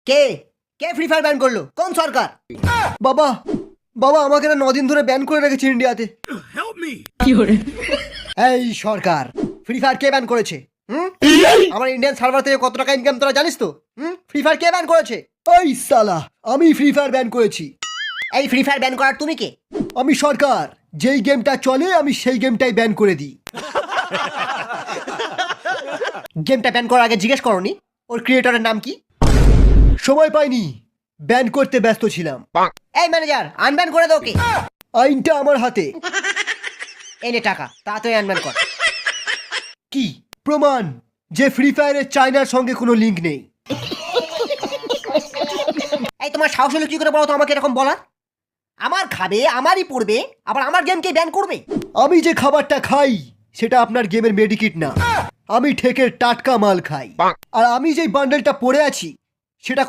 কে কে free fire ban করলো? কোন সরকার? বাবা বাবা আমাকে না 9 দিন ধরে ব্যান করে রেখেছে ইন্ডিয়াতে। এই সরকার, ফ্রি ফায়ার কে ব্যান করেছে? আমার ইন্ডিয়ান সার্ভার থেকে কত টাকা ইনকাম তোরা জানিস তো? ফ্রি ফায়ার কে ব্যান করেছে? ওই সালা, আমি ফ্রি ফায়ার ব্যান করেছি। এই ফ্রি ফায়ার ব্যান করার তুমি কে? আমি সরকার, যেই গেমটা চলে আমি সেই গেমটাই ব্যান করে দিই। গেমটা ব্যান করার আগে জিজ্ঞেস করনি ওর ক্রিয়েটরের নাম কি? সময় পাইনি, ব্যান করতে ব্যস্ত ছিলাম। এই ম্যানেজার, আনব্যান করে দাও। ওকে, আইনটা আমার হাতে। এনে টাকা, তাড়াতাড়ি আনব্যান কর। কি প্রমাণ যে ফ্রি ফায়ারের চায়নার সঙ্গে কোনো লিংক নেই? এই তোমার সাহস হলো কি করে বলো তো আমাকে এরকম বলার? আমার খাবে, আমারই পড়বে, আবার আমার গেমকে ব্যান করবে? আমি যে খাবারটা খাই সেটা আপনার গেমের মেডিকিট না, আমি ঠেকের টাটকা মাল খাই। আর আমি যে বান্ডেলটা পরে আছি সেটা